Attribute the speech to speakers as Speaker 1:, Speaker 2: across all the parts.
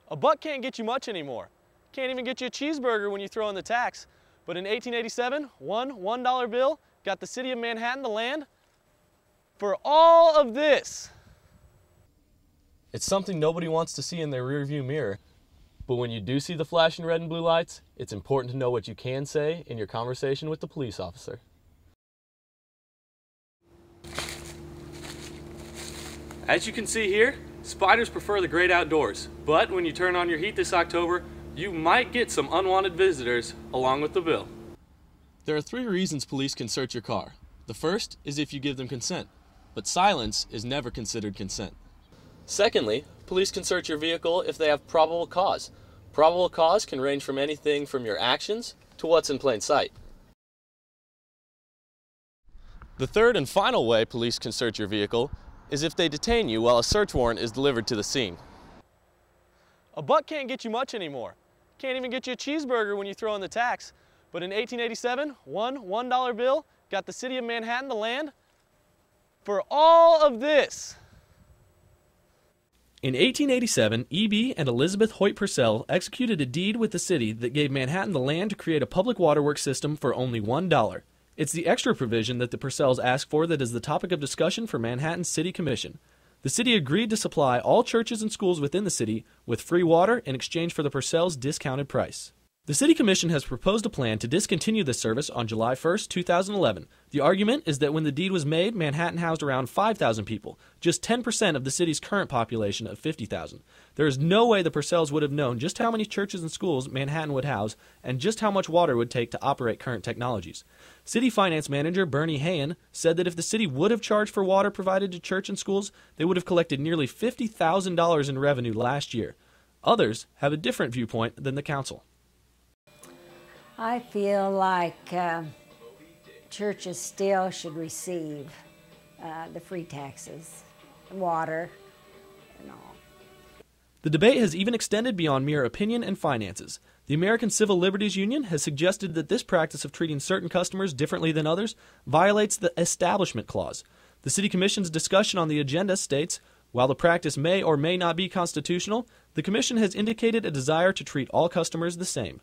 Speaker 1: A buck can't get you much anymore. Can't even get you a cheeseburger when you throw in the tax. But in 1887, one $1 bill got the city of Manhattan the land for all of this. It's something nobody wants to see in their rearview mirror. But when you do see the flashing red and blue lights, it's important to know what you can say in your conversation with the police officer. As you can see here, spiders prefer the great outdoors, but when you turn on your heat this October, you might get some unwanted visitors along with the bill. There are 3 reasons police can search your car. The first is if you give them consent, but silence is never considered consent. Secondly, police can search your vehicle if they have probable cause. Probable cause can range from anything from your actions to what's in plain sight. The third and final way police can search your vehicle is if they detain you while a search warrant is delivered to the scene. A buck can't get you much anymore. Can't even get you a cheeseburger when you throw in the tax. But in 1887, one $1 bill got the city of Manhattan the land for all of this. In 1887, E.B. and Elizabeth Hoyt Purcell executed a deed with the city that gave Manhattan the land to create a public waterworks system for only $1. It's the extra provision that the Purcells asked for that is the topic of discussion for Manhattan's City Commission. The city agreed to supply all churches and schools within the city with free water in exchange for the Purcells' discounted price. The City Commission has proposed a plan to discontinue this service on July 1, 2011. The argument is that when the deed was made, Manhattan housed around 5,000 people, just 10% of the city's current population of 50,000. There is no way the Purcells would have known just how many churches and schools Manhattan would house and just how much water it would take to operate current technologies. City Finance Manager Bernie Hayen said that if the city would have charged for water provided to church and schools, they would have collected nearly $50,000 in revenue last year. Others have a different viewpoint than the council.
Speaker 2: I feel like churches still should receive the free taxes, water, and all.
Speaker 1: The debate has even extended beyond mere opinion and finances. The American Civil Liberties Union has suggested that this practice of treating certain customers differently than others violates the Establishment Clause. The City Commission's discussion on the agenda states, while the practice may or may not be constitutional, the Commission has indicated a desire to treat all customers the same.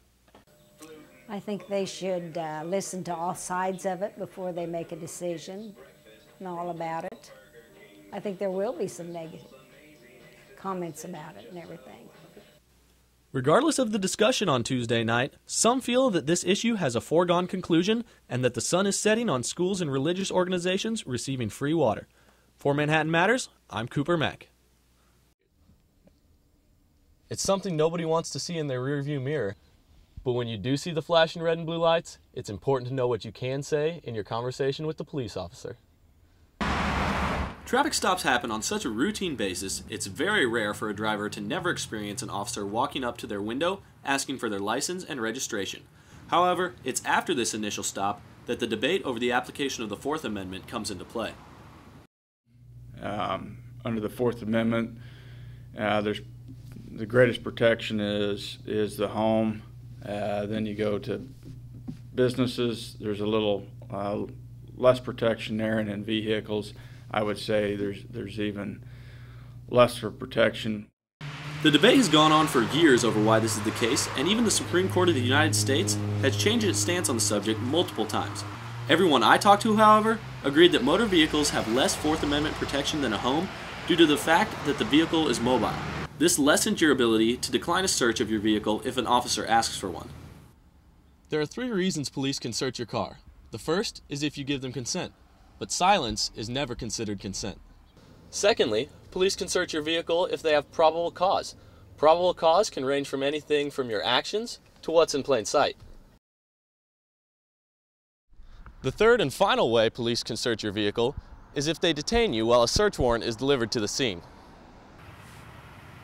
Speaker 2: I think they should listen to all sides of it before they make a decision and all about it. I think there will be some negative comments about it and everything.
Speaker 1: Regardless of the discussion on Tuesday night, some feel that this issue has a foregone conclusion and that the sun is setting on schools and religious organizations receiving free water. For Manhattan Matters, I'm Cooper Mack. It's something nobody wants to see in their rearview mirror. But when you do see the flashing red and blue lights, it's important to know what you can say in your conversation with the police officer. Traffic stops happen on such a routine basis, it's very rare for a driver to never experience an officer walking up to their window asking for their license and registration. However, it's after this initial stop that the debate over the application of the Fourth Amendment comes into play.
Speaker 3: Under the Fourth Amendment, there's the greatest protection is the home. Then you go to businesses, there's a little less protection there, and in vehicles, I would say there's even lesser protection.
Speaker 1: The debate has gone on for years over why this is the case, and even the Supreme Court of the United States has changed its stance on the subject multiple times. Everyone I talked to, however, agreed that motor vehicles have less Fourth Amendment protection than a home due to the fact that the vehicle is mobile. This lessens your ability to decline a search of your vehicle if an officer asks for one. There are 3 reasons police can search your car. The first is if you give them consent, but silence is never considered consent. Secondly, police can search your vehicle if they have probable cause. Probable cause can range from anything from your actions to what's in plain sight. The third and final way police can search your vehicle is if they detain you while a search warrant is delivered to the scene.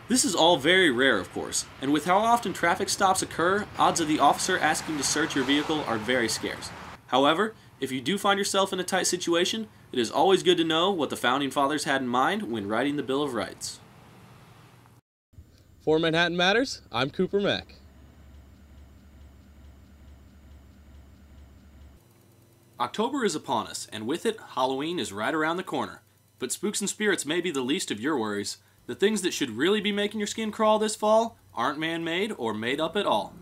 Speaker 1: This is all very rare, of course, and with how often traffic stops occur, odds of the officer asking to search your vehicle are very scarce. However, if you do find yourself in a tight situation, it is always good to know what the Founding Fathers had in mind when writing the Bill of Rights. For Manhattan Matters, I'm Cooper Mack. October is upon us, and with it, Halloween is right around the corner. But spooks and spirits may be the least of your worries. The things that should really be making your skin crawl this fall aren't man-made or made up at all.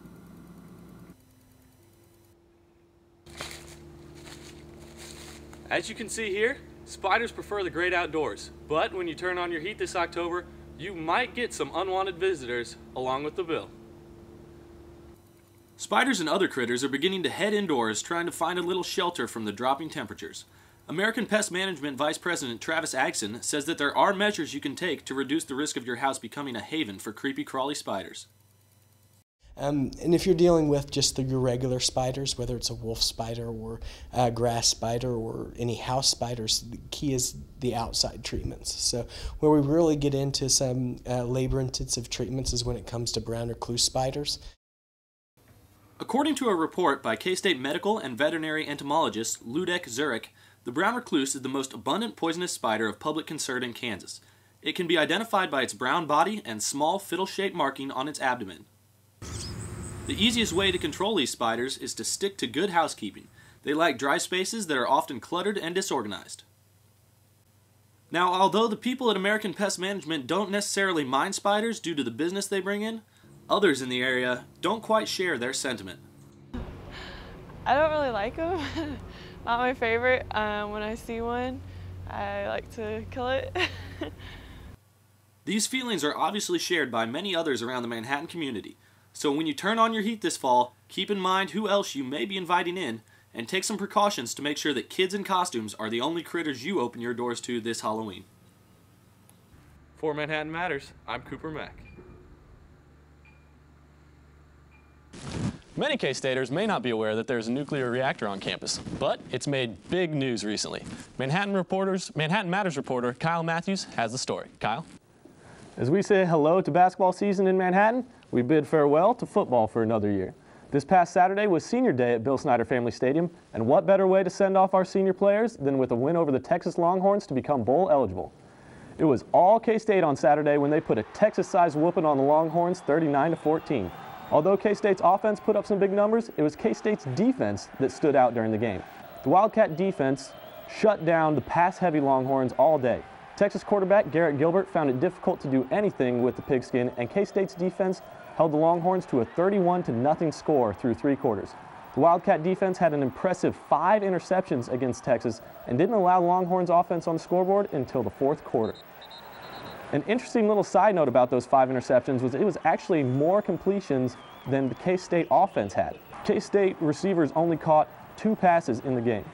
Speaker 1: As you can see here, spiders prefer the great outdoors, but when you turn on your heat this October, you might get some unwanted visitors along with the bill. Spiders and other critters are beginning to head indoors, trying to find a little shelter from the dropping temperatures. American Pest Management Vice President Travis Agson says that there are measures you can take to reduce the risk of your house becoming a haven for creepy crawly spiders.
Speaker 4: And if you're dealing with just your regular spiders, whether it's a wolf spider or a grass spider or any house spiders, the key is the outside treatments. So where we really get into some labor-intensive treatments is when it comes to brown recluse spiders.
Speaker 1: According to a report by K-State medical and veterinary entomologist Ludek Zurich, the brown recluse is the most abundant poisonous spider of public concern in Kansas. It can be identified by its brown body and small fiddle-shaped marking on its abdomen. The easiest way to control these spiders is to stick to good housekeeping. They like dry spaces that are often cluttered and disorganized. Now, although the people at American Pest Management don't necessarily mind spiders due to the business they bring in, others in the area don't quite share their sentiment.
Speaker 5: I don't really like them. Not my favorite. When I see one, I like to kill it.
Speaker 1: These feelings are obviously shared by many others around the Manhattan community. So when you turn on your heat this fall, keep in mind who else you may be inviting in, and take some precautions to make sure that kids in costumes are the only critters you open your doors to this Halloween. For Manhattan Matters, I'm Cooper Mach. Many K-Staters may not be aware that there's a nuclear reactor on campus, but it's made big news recently. Manhattan Matters reporter Kyle Matthews has the story. Kyle?
Speaker 6: As we say hello to basketball season in Manhattan, we bid farewell to football for another year. This past Saturday was Senior Day at Bill Snyder Family Stadium, and what better way to send off our senior players than with a win over the Texas Longhorns to become bowl eligible. It was all K-State on Saturday when they put a Texas-sized whooping on the Longhorns 39-14. Although K-State's offense put up some big numbers, it was K-State's defense that stood out during the game. The Wildcat defense shut down the pass-heavy Longhorns all day. Texas quarterback Garrett Gilbert found it difficult to do anything with the pigskin, and K-State's defense held the Longhorns to a 31-0 score through 3 quarters. The Wildcat defense had an impressive 5 interceptions against Texas and didn't allow the Longhorns offense on the scoreboard until the 4th quarter. An interesting little side note about those 5 interceptions was it was actually more completions than the K-State offense had. K-State receivers only caught 2 passes in the game.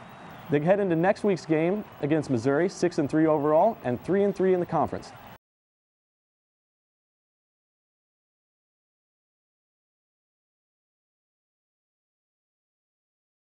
Speaker 6: They head into next week's game against Missouri, 6-3 overall and 3-3 in the conference.